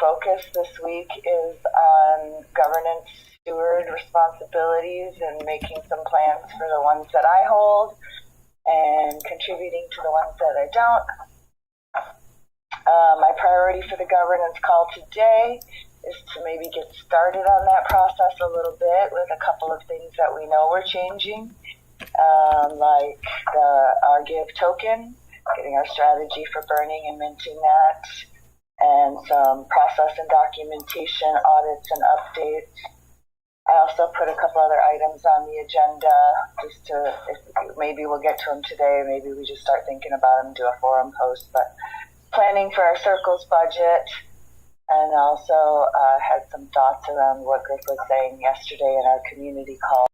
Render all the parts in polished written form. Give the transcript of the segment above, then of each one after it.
focus this week is on governance steward responsibilities and making some plans for the ones that I hold and contributing to the ones that I don't. My priority for the governance call today is to maybe get started on that process a little bit with a couple of things that we know we're changing, like our Give token, getting our strategy for burning and minting that, and some process and documentation audits and updates. I also put a couple other items on the agenda just to, maybe we'll get to them today, maybe we just start thinking about them, do a forum post, but planning for our circles budget, and also had some thoughts around what Griff was saying yesterday in our community call.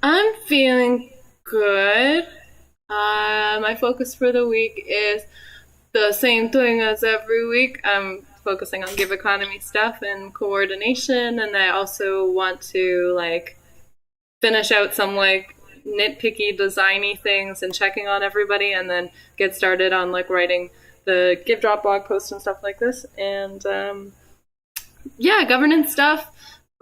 I'm feeling good. My focus for the week is the same thing as every week. I'm focusing on give economy stuff and coordination, and I also want to finish out some nitpicky designy things and checking on everybody, and then get started on writing the give drop blog posts and stuff like this. And yeah, governance stuff.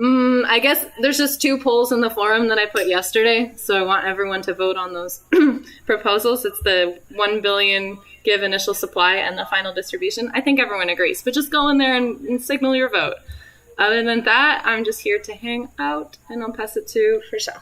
I guess there's just 2 polls in the forum that I put yesterday, so I want everyone to vote on those proposals. It's the 1 billion give initial supply and the final distribution. I think everyone agrees, but just go in there and signal your vote. Other than that, I'm just here to hang out, and I'll pass it to Rochelle.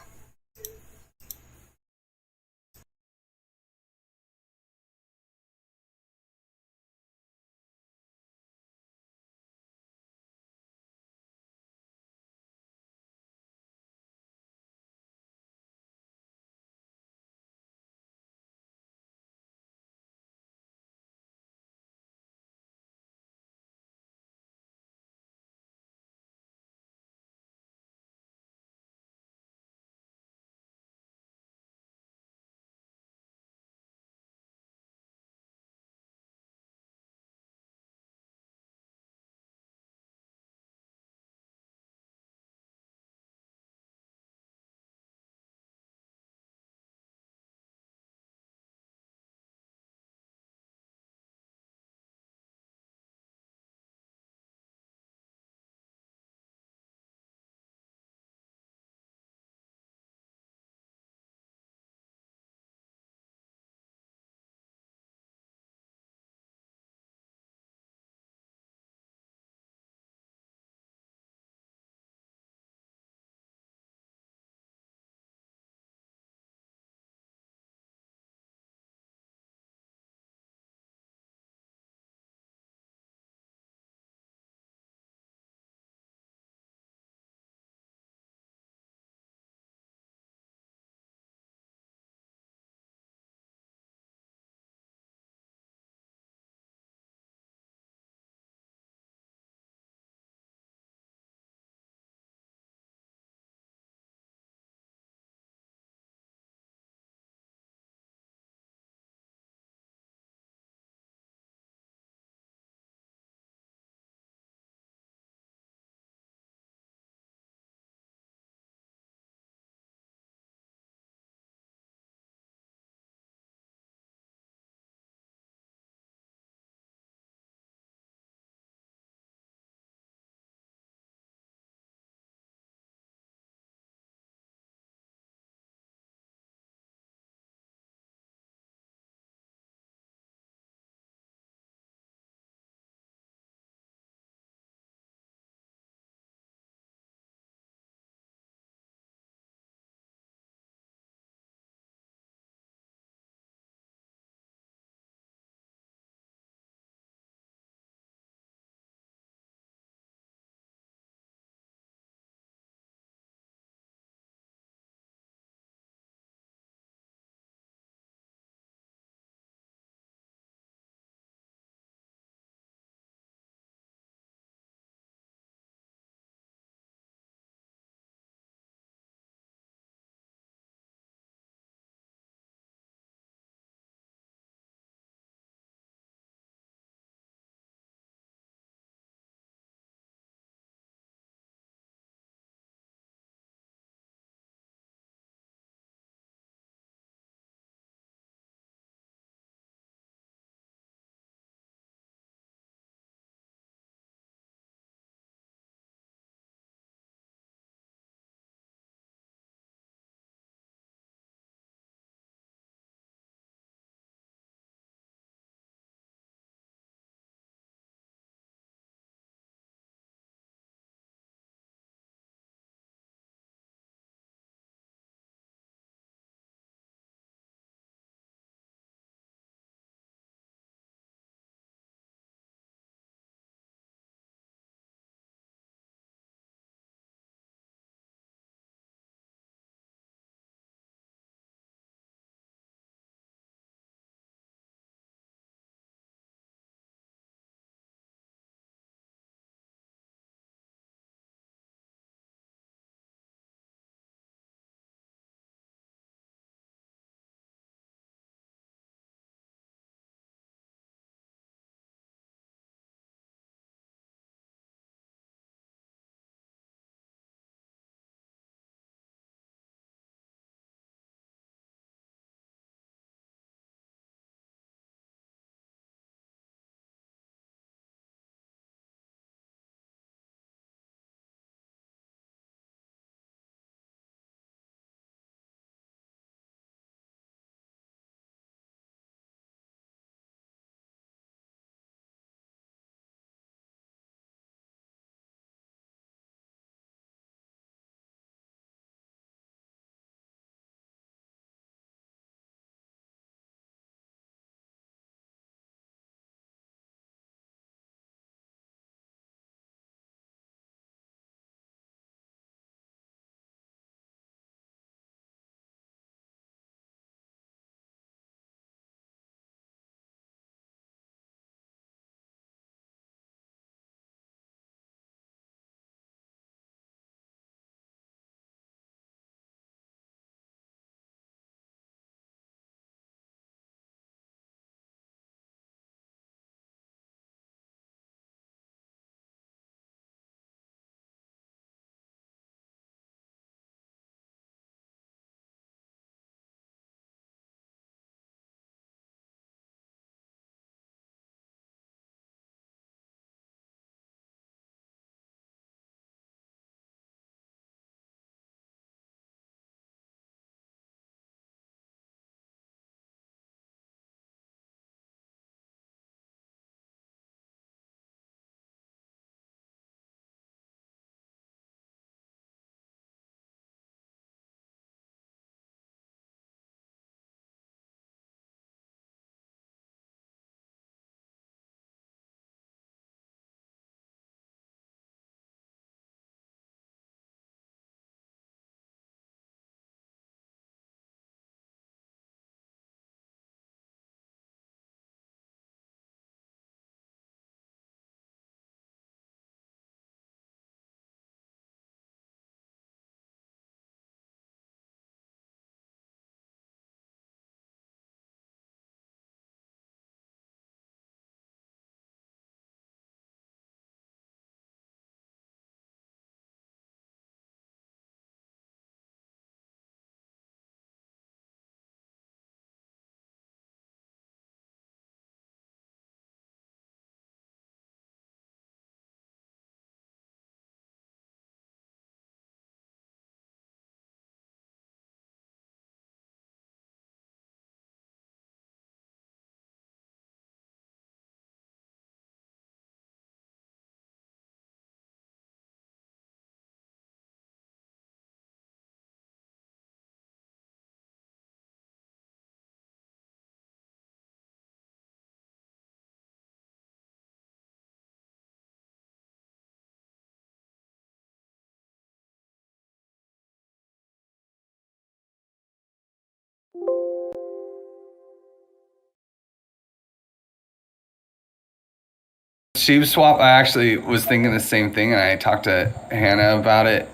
Sheep Swap, I actually was thinking the same thing, and I talked to Hannah about it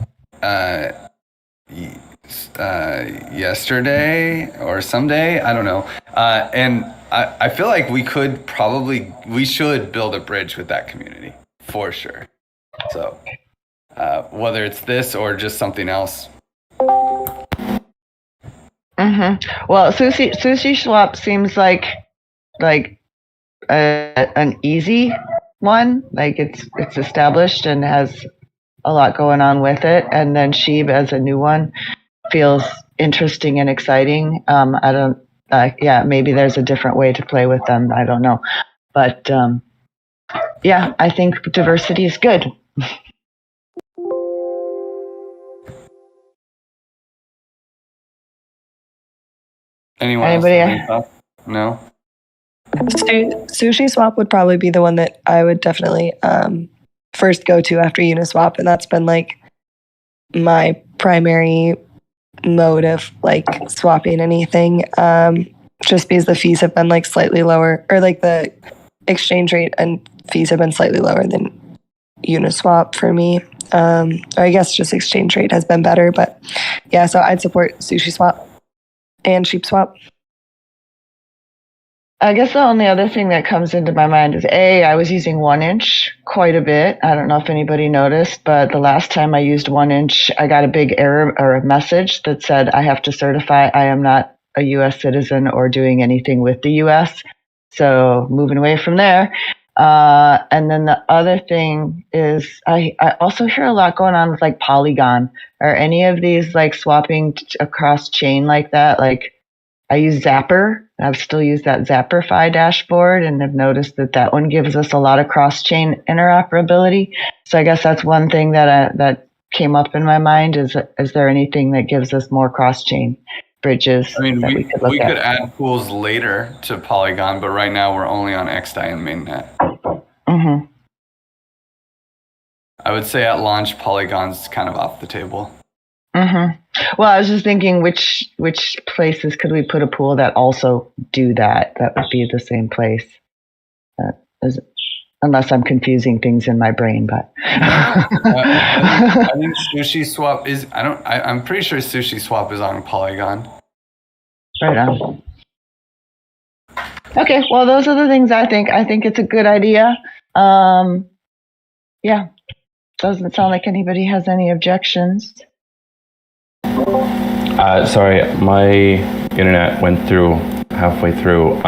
yesterday or someday. I don't know. And I feel like we should build a bridge with that community for sure. So whether it's this or just something else. Well, Sushi Swap seems like an easy one. Like it's established and has a lot going on with it. And then Sheeb as a new one feels interesting and exciting. I don't. Maybe there's a different way to play with them. I don't know, but I think diversity is good. Anybody else? No. Sushi Swap would probably be the one that I would definitely first go to after Uniswap, and that's been like my primary mode of like swapping anything. Just because the fees have been like slightly lower, or like the exchange rate and fees have been slightly lower than Uniswap for me. Or I guess just exchange rate has been better, but yeah, so I'd support Sushi Swap and Sheep Swap. I guess the only other thing that comes into my mind is I was using 1inch quite a bit. I don't know if anybody noticed, but the last time I used 1inch, I got a big error or a message that said I have to certify I am not a U.S. citizen or doing anything with the U.S. So moving away from there. And then the other thing is I also hear a lot going on with like Polygon or any of these like swapping across chain like that. Like I use Zapper. I've still used that Zapperfy dashboard and have noticed that one gives us a lot of cross-chain interoperability. So I guess that's one thing that came up in my mind is there anything that gives us more cross-chain bridges? I mean, we could add pools later to Polygon, but right now we're only on XDAI and mainnet. Mm-hmm. I would say at launch, Polygon's kind of off the table. Mm-hmm. Well, I was just thinking which places could we put a pool that also do that? That would be the same place. Unless I'm confusing things in my brain, but I think Sushi Swap is. I'm pretty sure Sushi Swap is on Polygon. Right on. Okay, well, those are the things I think. I think it's a good idea. Doesn't sound like anybody has any objections. Sorry, my internet went through halfway through.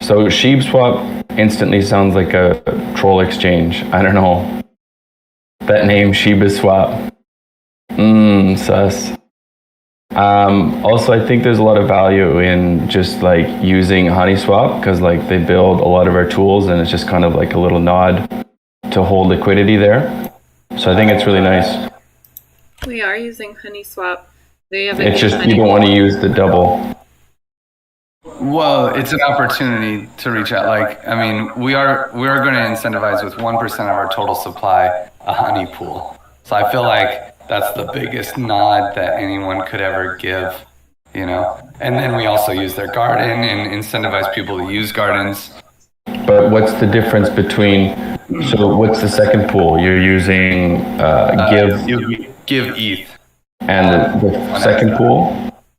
So Sheep Swap instantly sounds like a troll exchange. I don't know. That name, Sheba Swap. Sus. Also, I think there's a lot of value in just like using HoneySwap because like they build a lot of our tools and it's just kind of like a little nod to hold liquidity there. So I think it's really nice. We are using HoneySwap. It's just you don't want to use the double. Well, it's an opportunity to reach out. Like, I mean, we are going to incentivize with 1% of our total supply a honey pool. So I feel like that's the biggest nod that anyone could ever give, you know. And then we also use their garden and incentivize people to use gardens. But what's the difference between? So what's the second pool? You're using Give ETH. And the second pool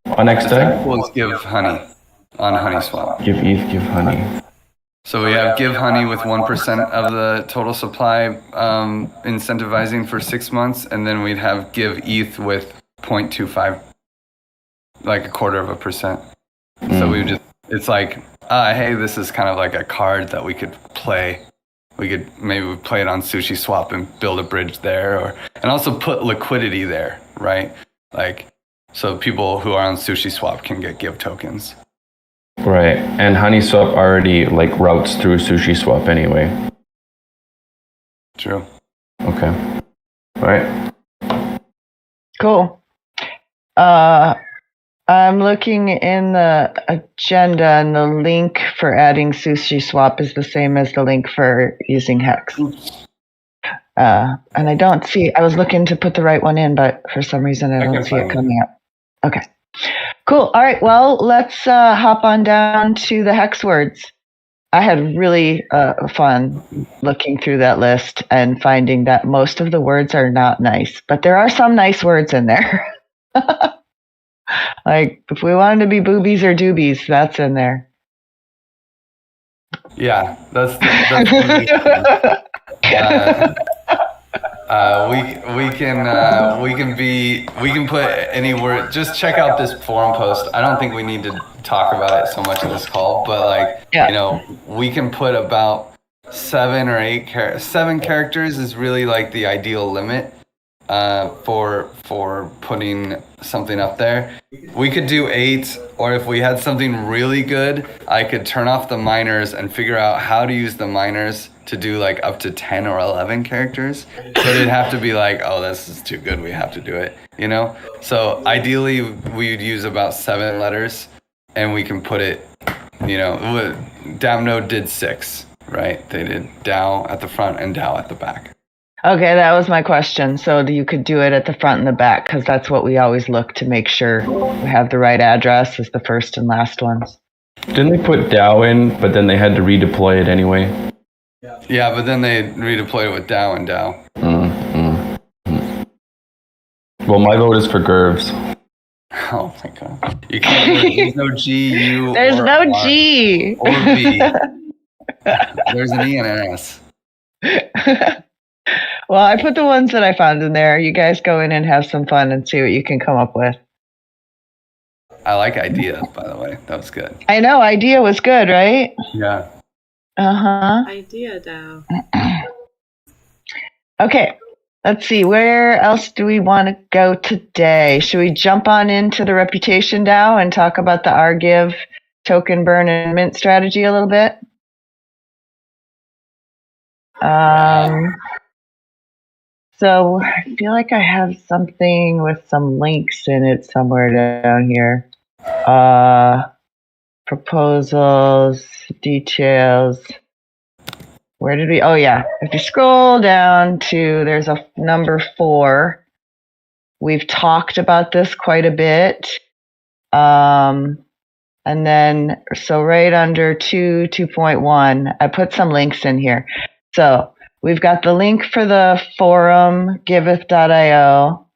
on XDAI? The second pool is Give Honey on HoneySwap. Give ETH, Give Honey. So we have Give Honey with 1% of the total supply incentivizing for 6 months, and then we'd have Give ETH with 0.25, like 0.25%. So we would just, it's like, hey, this is kind of like a card that we could play. We could maybe play it on Sushi Swap and build a bridge there, and also put liquidity there, right? Like, so people who are on Sushi Swap can get Give tokens. Right, and HoneySwap already like routes through Sushi Swap anyway. True. Okay. All right. Cool. I'm looking in the agenda, and the link for adding Sushi Swap is the same as the link for using Hex. And I don't see, I was looking to put the right one in, but for some reason I don't see it coming up. Okay. Cool. All right. Well, let's hop on down to the hex words. I had really fun looking through that list and finding that most of the words are not nice, but there are some nice words in there. Like if we wanted to be boobies or doobies, that's in there. Yeah, that's we can put any word. Just check out this forum post. I don't think we need to talk about it so much in this call, but like we can put about 7 or 8 7 characters is really like the ideal limit for putting something up there. We could do 8, or if we had something really good, I could turn off the minors and figure out how to use the minors to do like up to 10 or 11 characters. So it'd have to be like, oh, this is too good, we have to do it, you know? So ideally we'd use about 7 letters, and we can put it, you know, Damnode did 6, right? They did Dow at the front and Dow at the back. Okay, that was my question. So you could do it at the front and the back, because that's what we always look to make sure we have the right address as the first and last ones. Didn't they put Dow in, but then they had to redeploy it anyway? Yeah, but then they redeployed it with Dow and Dow. Well, my vote is for Gervs. Oh my god. You can't, there's no G, U, There's or no R, G. or B. There's an E and an S. Well, I put the ones that I found in there. You guys go in and have some fun and see what you can come up with. I like idea, by the way. That was good. I know, idea was good, right? Yeah. Uh-huh. Idea Dow. Okay, let's see. Where else do we want to go today? Should we jump on into the reputation DAO and talk about the RGive token burn and mint strategy a little bit? So I feel like I have something with some links in it somewhere down here. Proposals, details. Where did we? Oh yeah, if you scroll down to, there's a number 4. We've talked about this quite a bit. And then, so right under 2.1, I put some links in here. So we've got the link for the forum, giveth.io,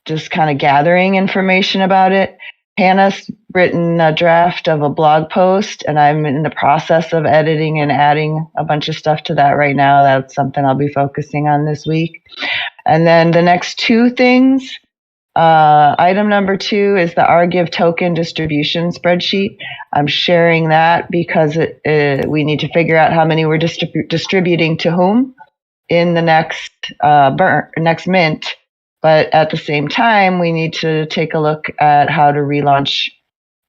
just kind of gathering information about it. Hannah's written a draft of a blog post, and I'm in the process of editing and adding a bunch of stuff to that right now. That's something I'll be focusing on this week. And then the next 2 things, item number 2 is the RGive token distribution spreadsheet. I'm sharing that because we need to figure out how many we're distributing to whom in the next next mint. But at the same time, we need to take a look at how to relaunch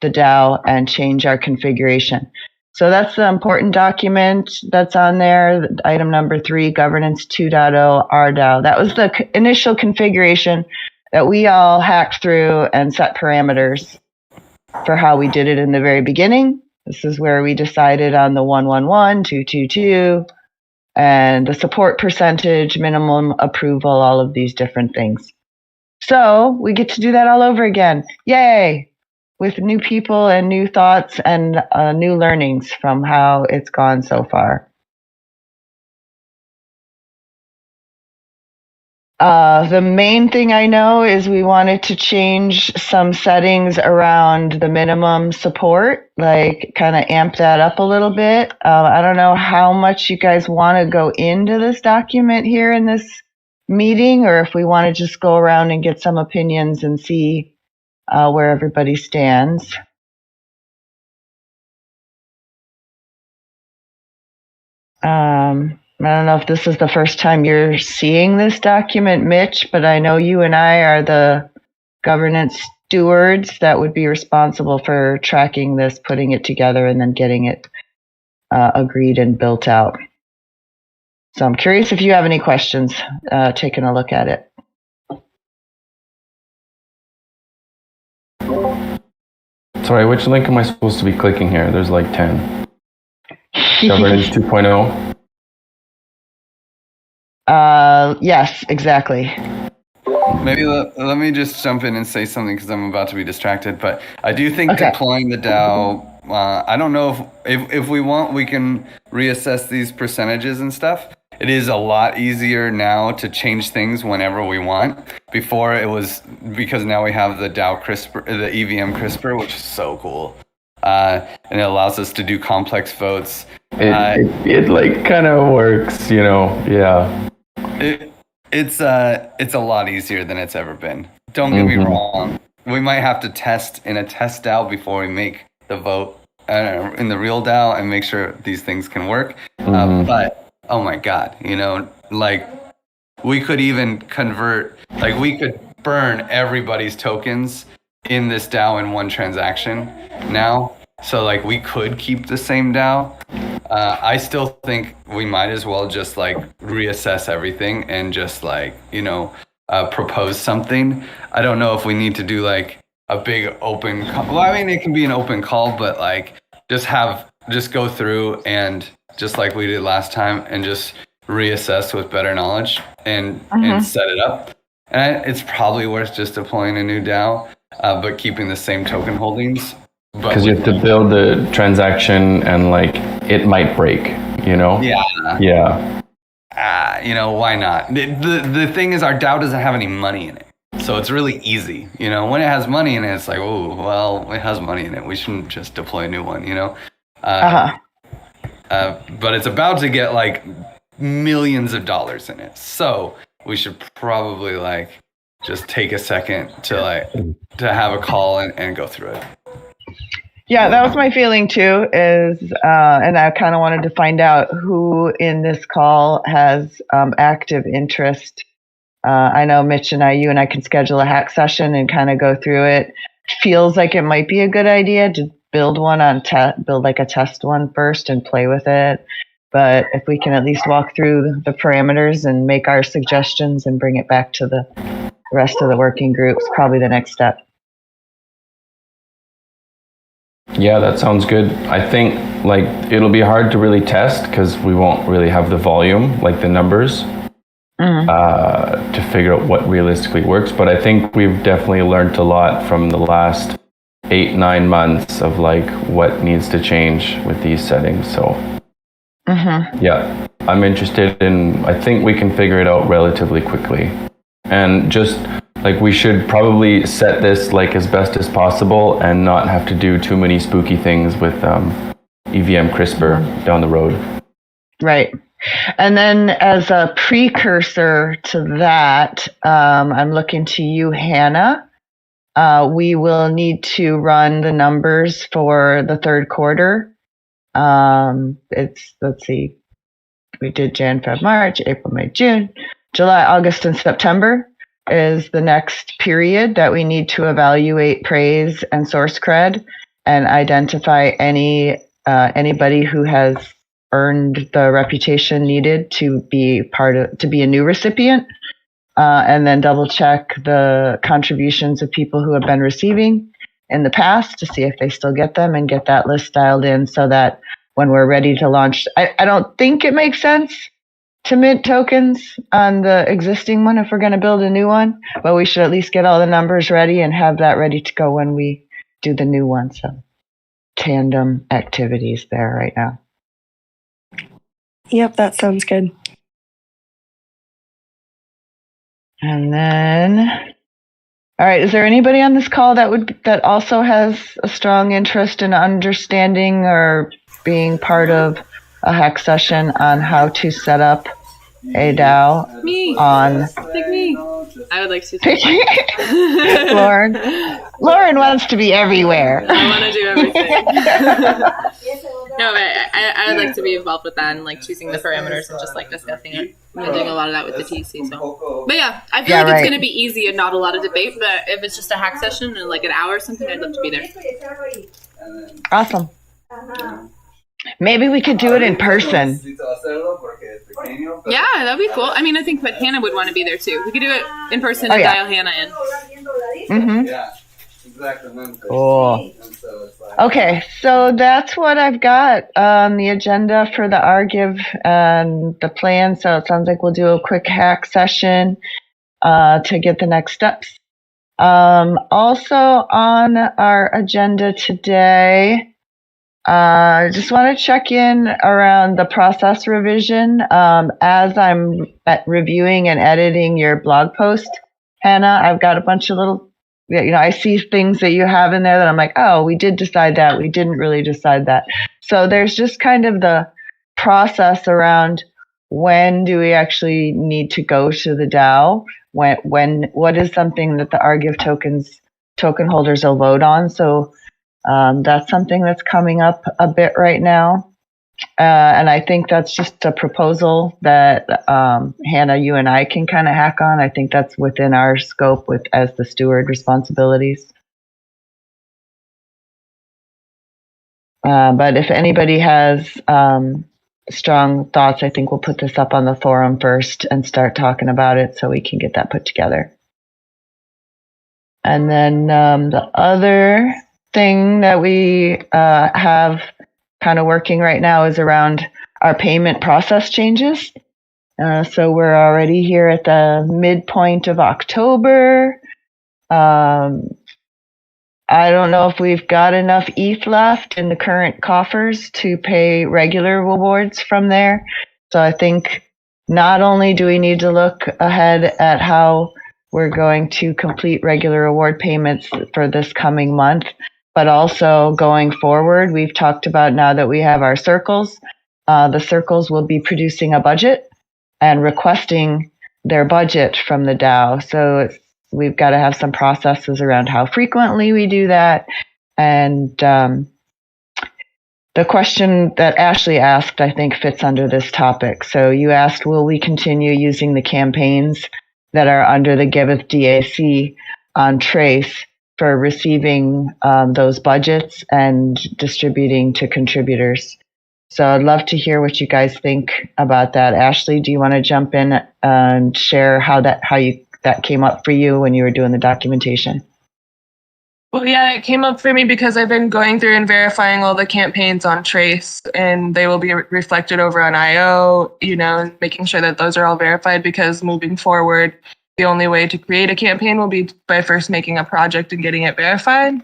the DAO and change our configuration. So that's the important document that's on there. Item number 3, governance 2.0 RDAO. That was the initial configuration that we all hacked through and set parameters for how we did it in the very beginning. This is where we decided on the 111, 222, and the support percentage, minimum approval, all of these different things. So we get to do that all over again. Yay! With new people and new thoughts and new learnings from how it's gone so far. The main thing I know is we wanted to change some settings around the minimum support, like kind of amp that up a little bit. I don't know how much you guys want to go into this document here in this meeting, or if we want to just go around and get some opinions and see where everybody stands. I don't know if this is the first time you're seeing this document, Mitch, but I know you and I are the governance stewards that would be responsible for tracking this, putting it together, and then getting it agreed and built out. So I'm curious if you have any questions, taking a look at it. Sorry, which link am I supposed to be clicking here? There's like 10. Governance 2.0. Yes, exactly. Maybe let me just jump in and say something because I'm about to be distracted. But I do think deploying the DAO I don't know if we want, we can reassess these percentages and stuff. It is a lot easier now to change things whenever we want. Before it was, because now we have the Dow CRISPR, the EVM CRISPR, which is so cool. And it allows us to do complex votes. It like kind of works, yeah. It's a lot easier than it's ever been. Don't get me wrong. We might have to test in a test DAO before we make the vote in the real DAO and make sure these things can work. But oh my God, like we could even convert, like we could burn everybody's tokens in this DAO in one transaction now. So like we could keep the same DAO. I still think we might as well just like reassess everything and just like, propose something. I don't know if we need to do like a big open call. Well, I mean, it can be an open call, but like just go through and just like we did last time and just reassess with better knowledge and set it up. And it's probably worth just deploying a new DAO, but keeping the same token holdings. Because you have to build the transaction and like it might break, Yeah. Why not? The thing is, our DAO doesn't have any money in it. So it's really easy. When it has money in it, it's like, oh, well, it has money in it. We shouldn't just deploy a new one, But it's about to get like millions of dollars in it. So we should probably like just take a second to have a call and go through it. Yeah, that was my feeling too, and I kind of wanted to find out who in this call has active interest. I know Mitch and you and I can schedule a hack session and kind of go through it. Feels like it might be a good idea to build like a test one first and play with it. But if we can at least walk through the parameters and make our suggestions and bring it back to the rest of the working groups, probably the next step. Yeah, that sounds good. I think like it'll be hard to really test because we won't really have the volume, like the numbers, to figure out what realistically works. But I think we've definitely learned a lot from the last 8-9 months of like what needs to change with these settings. So yeah, I'm interested in, I think we can figure it out relatively quickly. And just like we should probably set this like as best as possible and not have to do too many spooky things with EVM CRISPR down the road. Right. And then as a precursor to that, I'm looking to you, Hannah. We will need to run the numbers for the third quarter. Let's see, we did Jan, Feb, March, April, May, June, July, August, and September is the next period that we need to evaluate praise and source cred and identify anybody who has earned the reputation needed to be a new recipient, and then double check the contributions of people who have been receiving in the past to see if they still get them and get that list dialed in so that when we're ready to launch, I don't think it makes sense to mint tokens on the existing one if we're going to build a new one, but we should at least get all the numbers ready and have that ready to go when we do the new one. So tandem activities there right now. Yep, that sounds good. And then, all right, is there anybody on this call that also has a strong interest in understanding or being part of a hack session on how to set up a DAO? Me. On Pick me. I would like to. Lauren wants to be everywhere. I want to do everything. No, but I would like to be involved with that and like choosing the parameters and just like discussing it. I've been doing a lot of that with the TC. So, but yeah, I feel like it's going to be easy and not a lot of debate. But if it's just a hack session in like an hour or something, I'd love to be there. Awesome. Maybe we could do it in person. Yeah, that'd be cool. I mean, I think that Hannah would want to be there too. We could do it in person and dial Hannah in. Mm-hmm. Yeah, exactly. Cool. Okay, so that's what I've got on the agenda for the RGive and the plan. So it sounds like we'll do a quick hack session to get the next steps. Also on our agenda today, Just want to check in around the process revision. As I'm reviewing and editing your blog post, Hannah, I've got a bunch of little, I see things that you have in there that I'm like, oh, we did decide that. We didn't really decide that. So there's just kind of the process around when do we actually need to go to the DAO? What is something that the RGIV token holders will vote on? So that's something that's coming up a bit right now. And I think that's just a proposal that Hannah, you and I can kind of hack on. I think that's within our scope as the steward responsibilities. But if anybody has strong thoughts, I think we'll put this up on the forum first and start talking about it so we can get that put together. And then the other thing that we have kind of working right now is around our payment process changes. So we're already here at the midpoint of October. I don't know if we've got enough ETH left in the current coffers to pay regular rewards from there. So I think not only do we need to look ahead at how we're going to complete regular reward payments for this coming month, but also going forward, we've talked about now that we have our circles, the circles will be producing a budget and requesting their budget from the DAO. So we've got to have some processes around how frequently we do that. And the question that Ashley asked, I think, fits under this topic. So you asked, will we continue using the campaigns that are under the Giveth DAC on Trace for receiving those budgets and distributing to contributors? So I'd love to hear what you guys think about that. Ashley, do you want to jump in and share how that came up for you when you were doing the documentation? Well, yeah, it came up for me because I've been going through and verifying all the campaigns on Trace, and they will be reflected over on IO, and making sure that those are all verified, because moving forward, the only way to create a campaign will be by first making a project and getting it verified.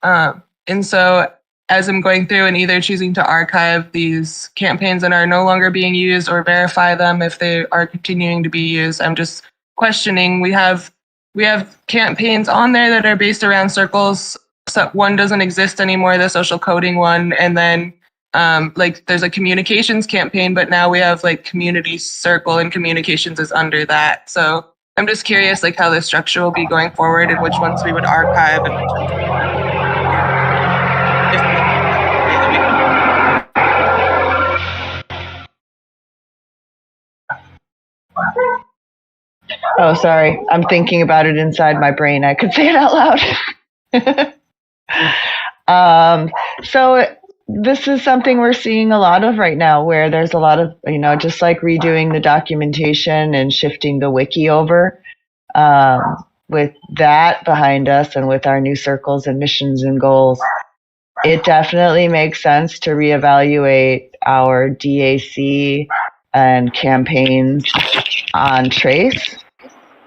And so as I'm going through and either choosing to archive these campaigns that are no longer being used or verify them if they are continuing to be used, I'm just questioning. We have campaigns on there that are based around circles. So one doesn't exist anymore, the social coding one, and then there's a communications campaign, but now we have community circle, and communications is under that. So I'm just curious how the structure will be going forward and which ones we would archive and which ones Oh, sorry. I'm thinking about it inside my brain. I could say it out loud. So this is something we're seeing a lot of right now, where there's a lot of, just like redoing the documentation and shifting the wiki over. With that behind us and with our new circles and missions and goals, it definitely makes sense to reevaluate our DAC and campaigns on Trace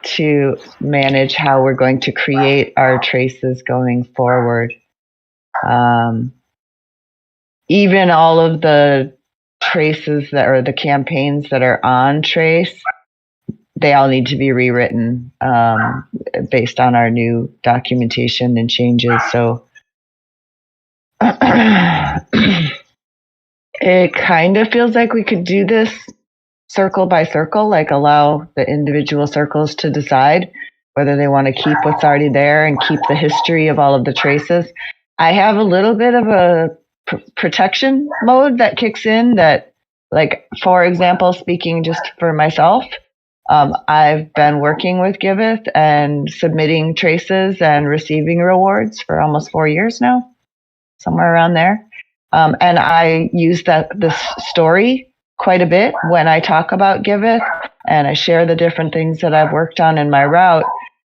to manage how we're going to create our traces going forward. Even all of the traces or the campaigns that are on Trace, they all need to be rewritten based on our new documentation and changes. So it kind of feels like we could do this circle by circle, allow the individual circles to decide whether they want to keep what's already there and keep the history of all of the traces. I have a little bit of a protection mode that kicks in that, for example, speaking just for myself, I've been working with Giveth and submitting traces and receiving rewards for almost 4 years now, somewhere around there. And I use this story quite a bit when I talk about Giveth, and I share the different things that I've worked on in my route.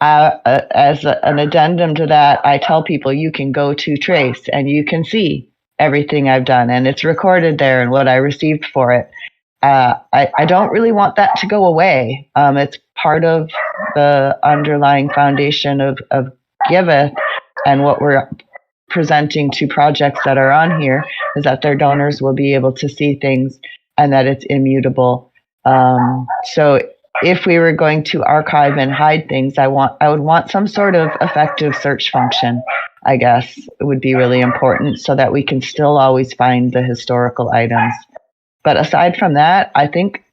As an addendum to that, I tell people you can go to Trace and you can see everything I've done, and it's recorded there and what I received for it. I don't really want that to go away. It's part of the underlying foundation of Giveth and what we're presenting to projects that are on here is that their donors will be able to see things and that it's immutable. So if we were going to archive and hide things, I would want some sort of effective search function, I guess. It would be really important so that we can still always find the historical items. But aside from that, I think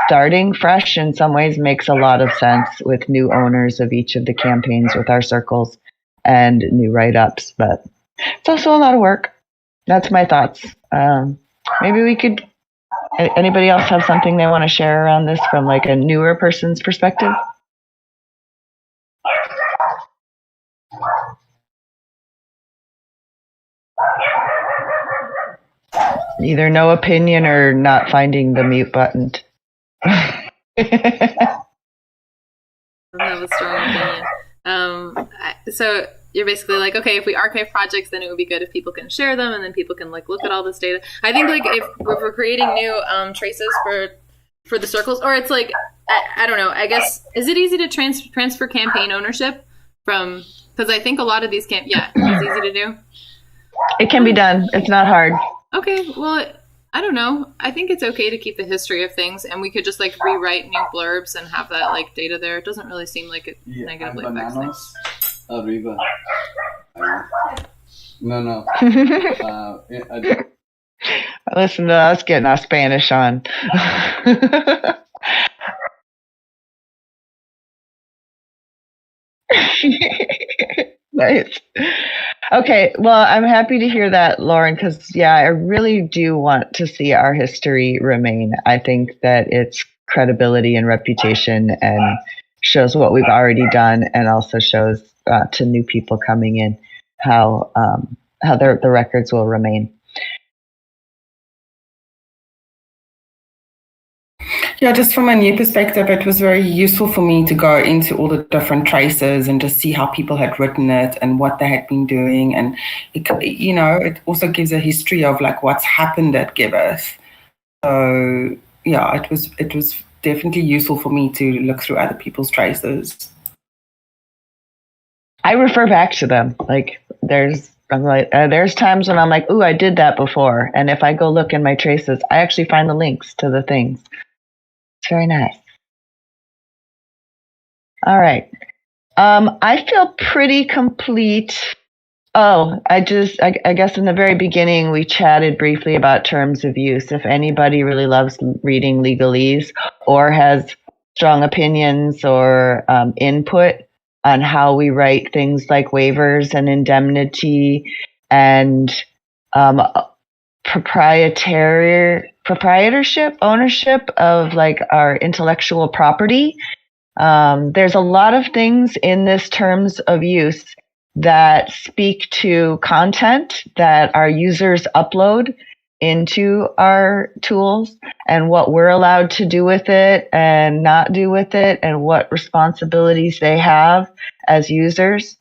starting fresh in some ways makes a lot of sense with new owners of each of the campaigns with our circles and new write-ups. But it's also a lot of work. That's my thoughts. Maybe we could... Anybody else have something they want to share around this from like a newer person's perspective? Either no opinion or not finding the mute button. I don't have a strong opinion. So you're basically like, okay, if we archive projects, then it would be good if people can share them, and then people can like look at all this data. I think like if we're creating new traces for the circles, or it's like I don't know. I guess is it easy to transfer campaign ownership from? Because I think a lot of these it's easy to do. It can be done. It's not hard. Okay, well, I don't know. I think it's okay to keep the history of things, and we could just like rewrite new blurbs and have that like data there. It doesn't really seem like it negatively affects things. Arriba. No. Listen to us getting our Spanish on. Nice. Okay, well, I'm happy to hear that, Lauren, because, I really do want to see our history remain. I think that its credibility and reputation and shows what we've already done, and also shows to new people coming in how the records will remain. Yeah, just from a new perspective, it was very useful for me to go into all the different traces and just see how people had written it and what they had been doing. And, it also gives a history of like what's happened at Giveth. So, it was definitely useful for me to look through other people's traces. I refer back to them. Like there's times when I'm like, ooh, I did that before. And if I go look in my traces, I actually find the links to the things. It's very nice. All right. I feel pretty complete. Oh, I guess in the very beginning, we chatted briefly about terms of use. If anybody really loves reading legalese or has strong opinions or input on how we write things like waivers and indemnity and proprietorship, ownership of like our intellectual property. There's a lot of things in this terms of use that speak to content that our users upload into our tools and what we're allowed to do with it and not do with it and what responsibilities they have as users.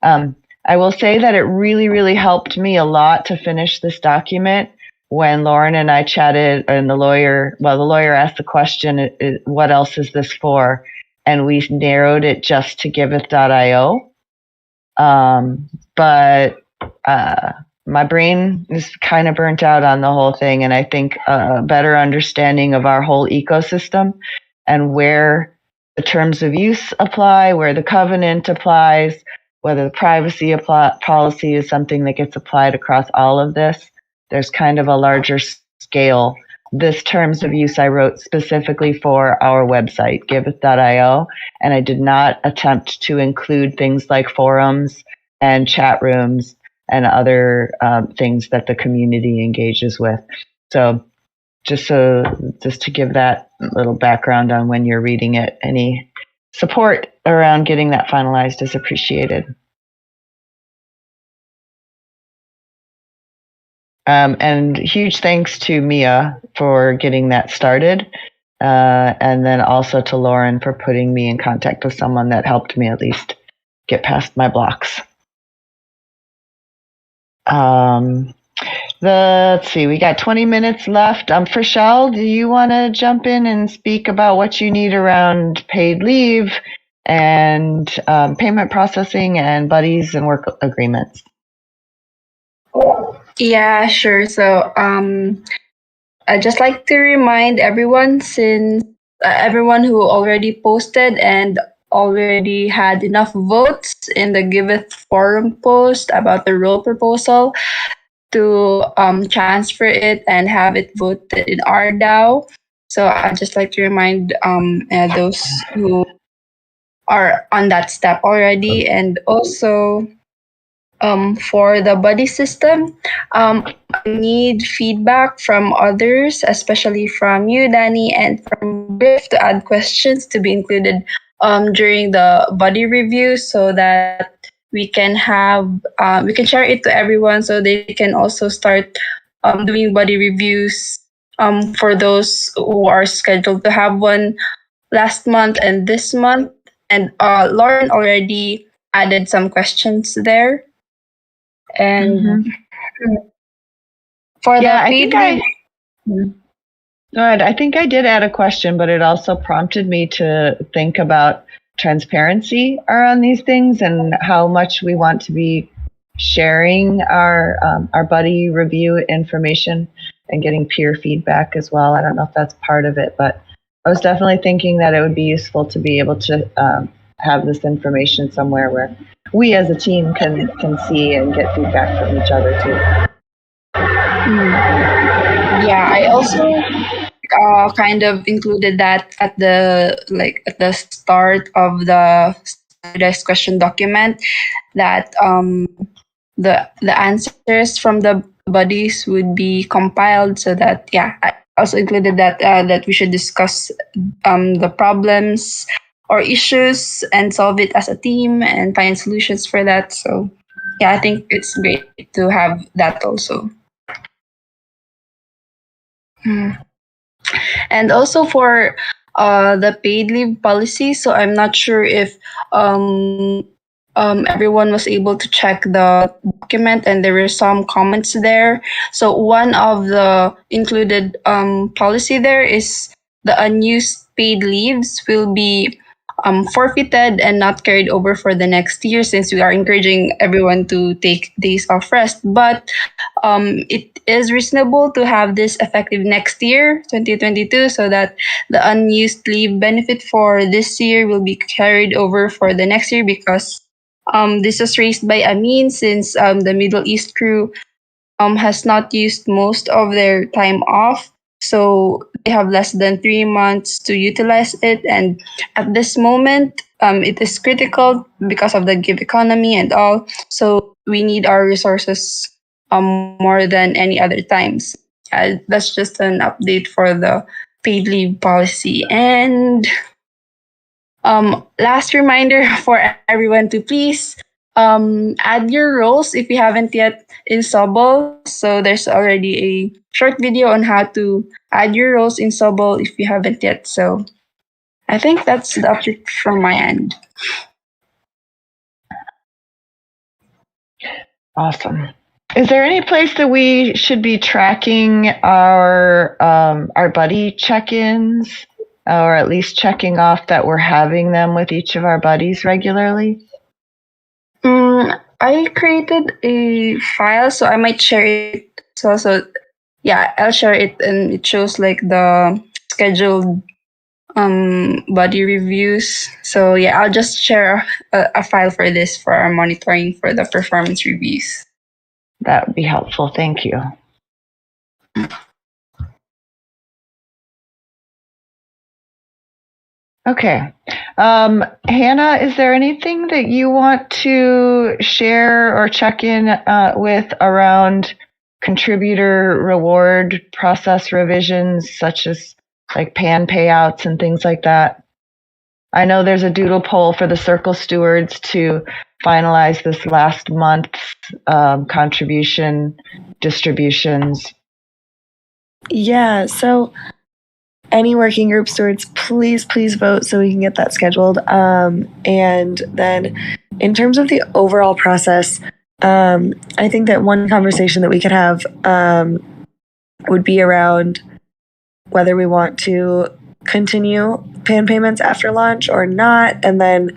I will say that it really, really helped me a lot to finish this document when Lauren and I chatted and the lawyer asked the question, what else is this for? And we narrowed it just to giveth.io. But my brain is kind of burnt out on the whole thing. And I think a better understanding of our whole ecosystem and where the terms of use apply, where the covenant applies, whether the privacy policy is something that gets applied across all of this. There's kind of a larger scale. This terms of use I wrote specifically for our website, giveth.io, and I did not attempt to include things like forums and chat rooms and other things that the community engages with. So just to give that little background on when you're reading it, any support around getting that finalized is appreciated. And huge thanks to Mia for getting that started. And then also to Lauren for putting me in contact with someone that helped me at least get past my blocks. Let's see, we got 20 minutes left. Frishal, do you want to jump in and speak about what you need around paid leave and payment processing and buddies and work agreements? Yeah, sure. So, I'd just like to remind everyone, since everyone who already posted and already had enough votes in the Giveth forum post about the rule proposal, to transfer it and have it voted in our DAO. So I'd just like to remind those who are on that step already, and also for the buddy system, I need feedback from others, especially from you, Danny, and from Griff, to add questions to be included during the buddy review, so that we can share it to everyone, so they can also start doing buddy reviews for those who are scheduled to have one last month and this month. And Lauren already added some questions there. And for Yeah, the I paid think I. leave, Good. I think I did add a question, but it also prompted me to think about transparency around these things and how much we want to be sharing our buddy review information and getting peer feedback as well. I don't know if that's part of it, but I was definitely thinking that it would be useful to be able to have this information somewhere where we as a team can see and get feedback from each other too. yeah, I also kind of included that at the start of the standardized question document, that the answers from the buddies would be compiled, so that I also included that we should discuss the problems or issues and solve it as a team and find solutions for that. So I think it's great to have that also. And also for the paid leave policy, so I'm not sure if everyone was able to check the document, and there were some comments there. So one of the included policy there is the unused paid leaves will be forfeited and not carried over for the next year, since we are encouraging everyone to take days off rest. But it is reasonable to have this effective next year, 2022, so that the unused leave benefit for this year will be carried over for the next year, because this was raised by Amin, since the Middle East crew has not used most of their time off. So they have less than 3 months to utilize it. And at this moment, it is critical because of the gig economy and all. So we need our resources more than any other times. That's just an update for the paid leave policy. And last reminder for everyone to please add your roles if you haven't yet in Sobol. So there's already a short video on how to add your roles in Sobol if you haven't yet. So I think that's the update from my end. Awesome. Is there any place that we should be tracking our buddy check-ins, or at least checking off that we're having them with each of our buddies regularly? I created a file, so I might share it. So I'll share it, and it shows like the scheduled buddy reviews. So I'll just share a file for this, for our monitoring for the performance reviews. That would be helpful. Thank you. Okay. Hannah, is there anything that you want to share or check in with around contributor reward process revisions, such as like PAN payouts and things like that? I know there's a doodle poll for the Circle stewards to finalize this last month's contribution distributions. Yeah, so any working group stewards, please vote so we can get that scheduled. And then in terms of the overall process, I think that one conversation that we could have would be around whether we want to continue PAN payments after launch or not, and then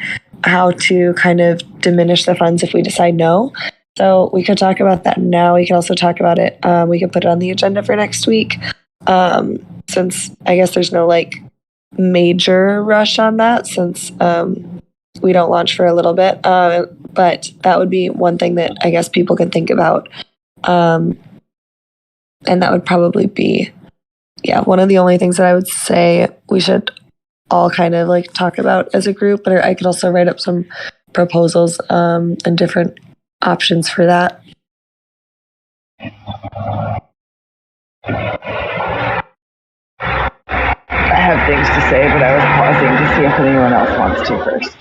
how to kind of diminish the funds if we decide no. So we could talk about that now. We could also talk about it. We could put it on the agenda for next week. Since I guess there's no like major rush on that, since we don't launch for a little bit. But that would be one thing that I guess people can think about. And that would probably be, one of the only things that I would say we should all kind of like talk about as a group. But I could also write up some proposals and different options for that. I have things to say, but I was pausing to see if anyone else wants to first.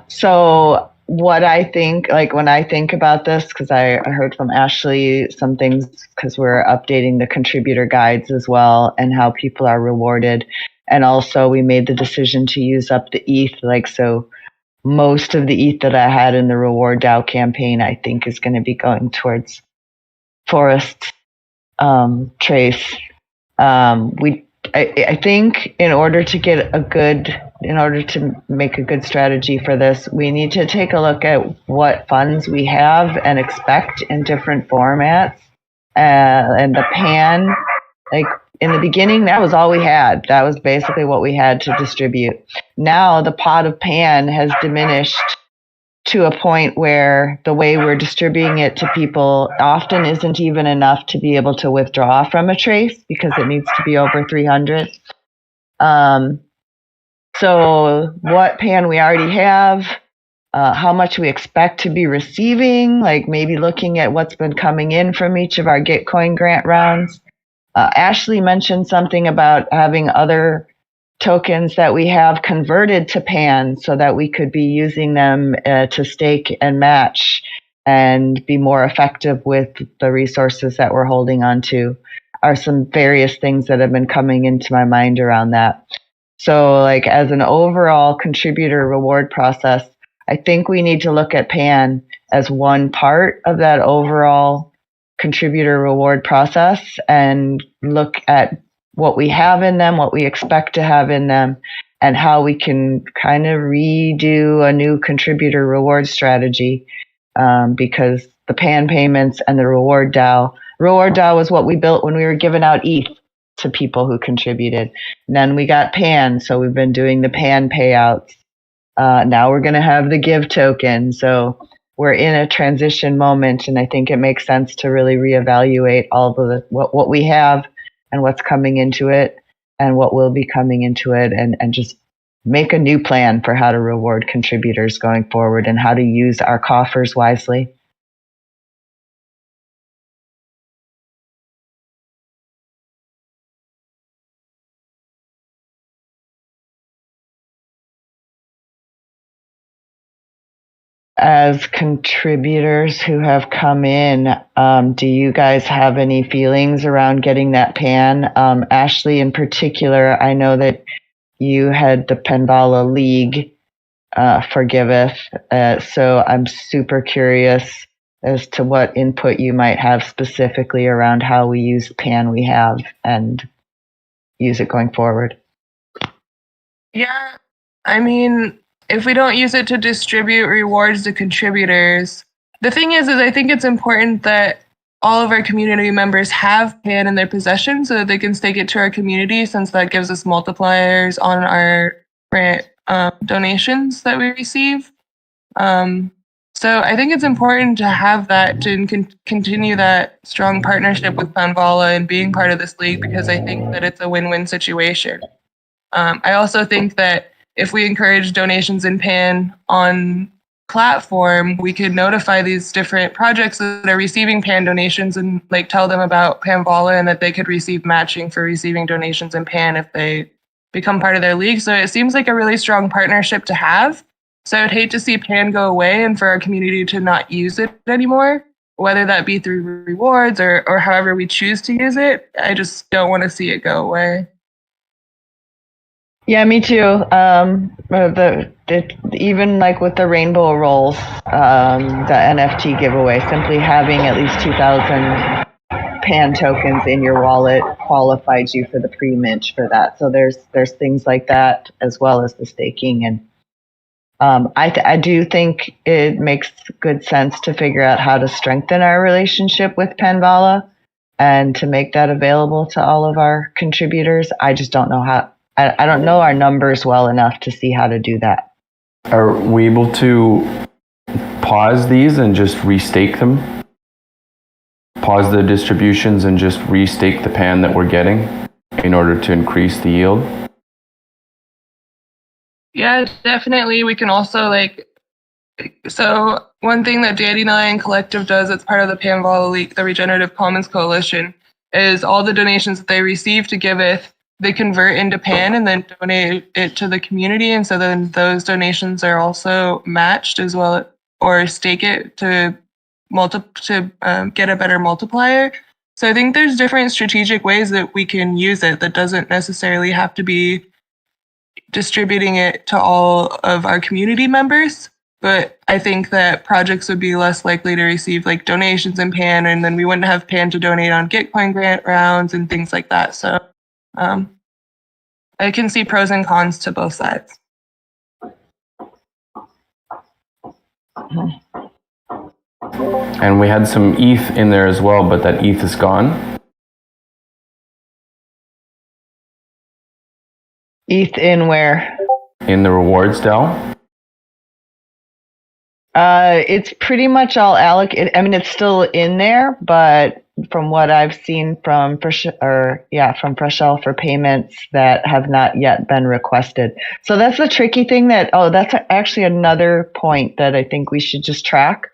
So what I think, like when I think about this, because I heard from Ashley some things, because we're updating the contributor guides as well and how people are rewarded. And also we made the decision to use up the ETH, like so most of the ETH that I had in the Reward DAO campaign, I think is going to be going towards forests, trace. I think in order to make a good strategy for this, we need to take a look at what funds we have and expect in different formats. And the pan, like in the beginning, that was all we had. That was basically what we had to distribute. Now the pot of pan has diminished to a point where the way we're distributing it to people often isn't even enough to be able to withdraw from a trace because it needs to be over 300. So what pan we already have, how much we expect to be receiving, like maybe looking at what's been coming in from each of our Gitcoin grant rounds. Ashley mentioned something about having other tokens that we have converted to pan so that we could be using them to stake and match and be more effective with the resources that we're holding on to, are some various things that have been coming into my mind around that. So like as an overall contributor reward process, I think we need to look at pan as one part of that overall contributor reward process and look at what we have in them, what we expect to have in them, and how we can kind of redo a new contributor reward strategy, because the pan payments and the Reward DAO was what we built when we were giving out ETH to people who contributed. And then we got pan, so we've been doing the pan payouts. Now we're going to have the Give token. So we're in a transition moment, and I think it makes sense to really reevaluate all the what we have and what's coming into it and what will be coming into it, and just make a new plan for how to reward contributors going forward and how to use our coffers wisely. As contributors who have come in, do you guys have any feelings around getting that pan? Ashley, in particular, I know that you had the Panvala League for Giveth, so I'm super curious as to what input you might have specifically around how we use the pan we have and use it going forward. Yeah, I mean, if we don't use it to distribute rewards to contributors, the thing is I think it's important that all of our community members have pan in their possession so that they can stake it to our community, since that gives us multipliers on our grant donations that we receive. So I think it's important to have that, to continue that strong partnership with Panvala and being part of this league, because I think that it's a win-win situation. I also think that if we encourage donations in pan on platform, we could notify these different projects that are receiving pan donations and like tell them about Panvala and that they could receive matching for receiving donations in pan if they become part of their league. So it seems like a really strong partnership to have. So I'd hate to see pan go away and for our community to not use it anymore, whether that be through rewards or however we choose to use it. I just don't want to see it go away. Yeah, me too. Even like with the rainbow rolls, the NFT giveaway, simply having at least 2,000 pan tokens in your wallet qualifies you for the pre-mint for that. So there's things like that, as well as the staking and I do think it makes good sense to figure out how to strengthen our relationship with Panvala and to make that available to all of our contributors. I just don't know how. I don't know our numbers well enough to see how to do that. Are we able to pause these and just restake them? Pause the distributions and just restake the pan that we're getting in order to increase the yield? Yeah, definitely. We can also so one thing that Dandelion Collective does as part of the Panvala League, the Regenerative Commons Coalition, is all the donations that they receive to Giveth, they convert into pan and then donate it to the community. And so then those donations are also matched as well, or stake it to get a better multiplier. So I think there's different strategic ways that we can use it that doesn't necessarily have to be distributing it to all of our community members. But I think that projects would be less likely to receive donations in pan, and then we wouldn't have pan to donate on Gitcoin grant rounds and things like that. So I can see pros and cons to both sides. And we had some ETH in there as well, but that ETH is gone. ETH in where? In the rewards DAO. It's pretty much all allocated. I mean, it's still in there, but from what I've seen from Freshell for payments that have not yet been requested. So that's the tricky thing that's actually another point that I think we should just track.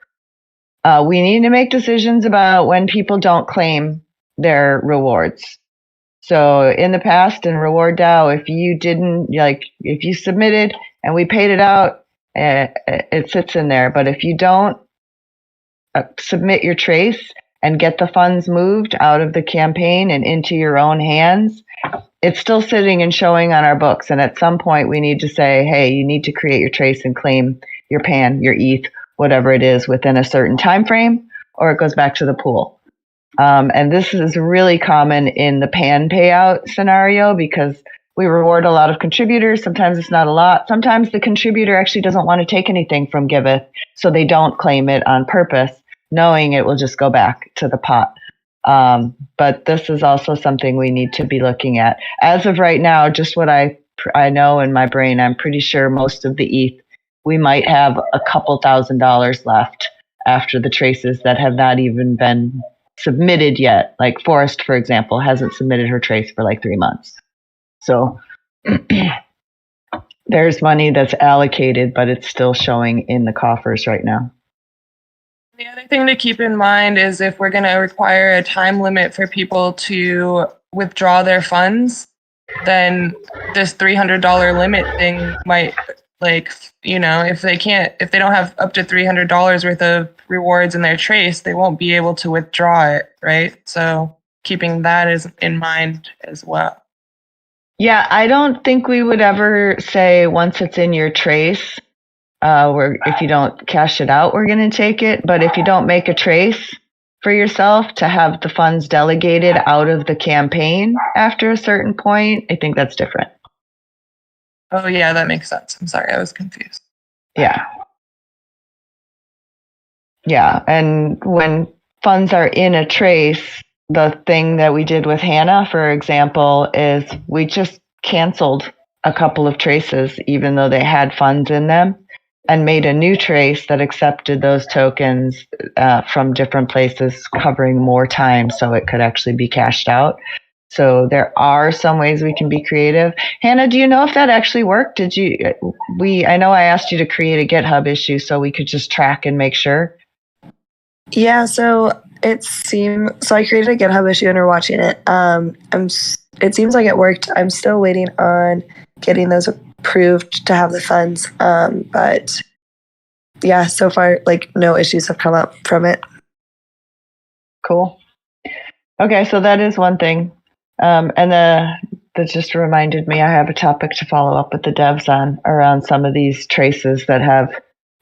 We need to make decisions about when people don't claim their rewards. So in the past in Reward DAO, if you didn't, if you submitted and we paid it out, it sits in there. But if you don't submit your trace and get the funds moved out of the campaign and into your own hands, it's still sitting and showing on our books. And at some point we need to say, hey, you need to create your trace and claim your pan, your ETH, whatever it is, within a certain time frame, or it goes back to the pool. And this is really common in the pan payout scenario because we reward a lot of contributors. Sometimes it's not a lot. Sometimes the contributor actually doesn't want to take anything from Giveth, so they don't claim it on purpose, knowing it will just go back to the pot. But this is also something we need to be looking at. As of right now, just what I know in my brain, I'm pretty sure most of the ETH, we might have a couple $1,000s left after the traces that have not even been submitted yet. Like Forrest, for example, hasn't submitted her trace for 3 months. So there's money that's allocated, but it's still showing in the coffers right now. The other thing to keep in mind is if we're going to require a time limit for people to withdraw their funds, then this $300 limit thing might, if they don't have up to $300 worth of rewards in their trace, they won't be able to withdraw it, right? So keeping that in mind as well. Yeah, I don't think we would ever say once it's in your trace, if you don't cash it out, we're going to take it. But if you don't make a trace for yourself to have the funds delegated out of the campaign after a certain point, I think that's different. Oh, yeah, that makes sense. I'm sorry, I was confused. Yeah. Yeah, and when funds are in a trace, the thing that we did with Hannah, for example, is we just canceled a couple of traces, even though they had funds in them, and made a new trace that accepted those tokens from different places, covering more time so it could actually be cashed out. So there are some ways we can be creative. Hannah, do you know if that actually worked? I know I asked you to create a GitHub issue so we could just track and make sure. Yeah, so I created a GitHub issue and we're watching it. It seems like it worked. I'm still waiting on getting those approved to have the funds. But yeah, so far, no issues have come up from it. Cool. Okay, so that is one thing. And that just reminded me, I have a topic to follow up with the devs on around some of these traces that have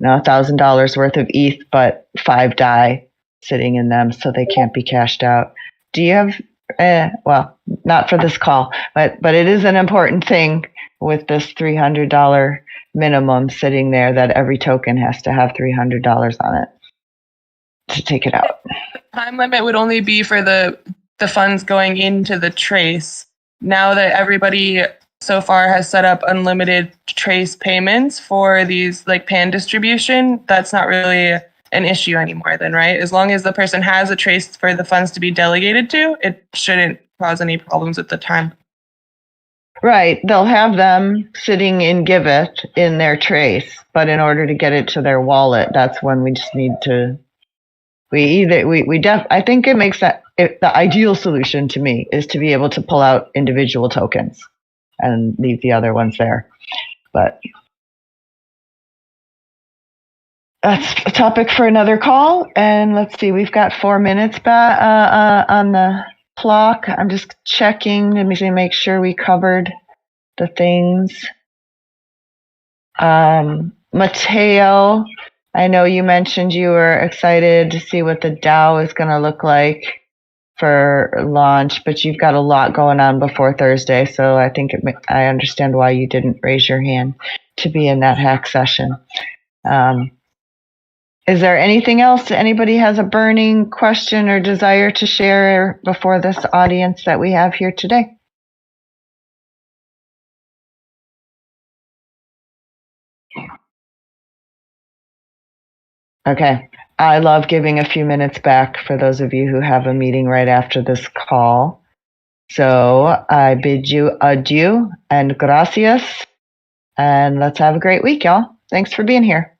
$1,000 worth of ETH, but 5 DAI sitting in them, so they can't be cashed out. Do you have, not for this call, but it is an important thing with this $300 minimum sitting there that every token has to have $300 on it to take it out. Time limit would only be for the funds going into the trace. Now that everybody so far has set up unlimited trace payments for these like pan distribution, that's not really an issue anymore then, right? As long as the person has a trace for the funds to be delegated to, it shouldn't cause any problems at the time. Right. They'll have them sitting in Giveth in their trace, but in order to get it to their wallet, that's when we just need to. I think it makes that the ideal solution to me is to be able to pull out individual tokens and leave the other ones there. But that's a topic for another call. And let's see, we've got 4 minutes on the clock. I'm just checking to make sure we covered the things. Mateo, I know you mentioned you were excited to see what the DAO is going to look like for launch, but you've got a lot going on before Thursday, so I think I understand why you didn't raise your hand to be in that hack session. Is there anything else? Anybody has a burning question or desire to share before this audience that we have here today? Okay. I love giving a few minutes back for those of you who have a meeting right after this call. So I bid you adieu and gracias. And let's have a great week, y'all. Thanks for being here.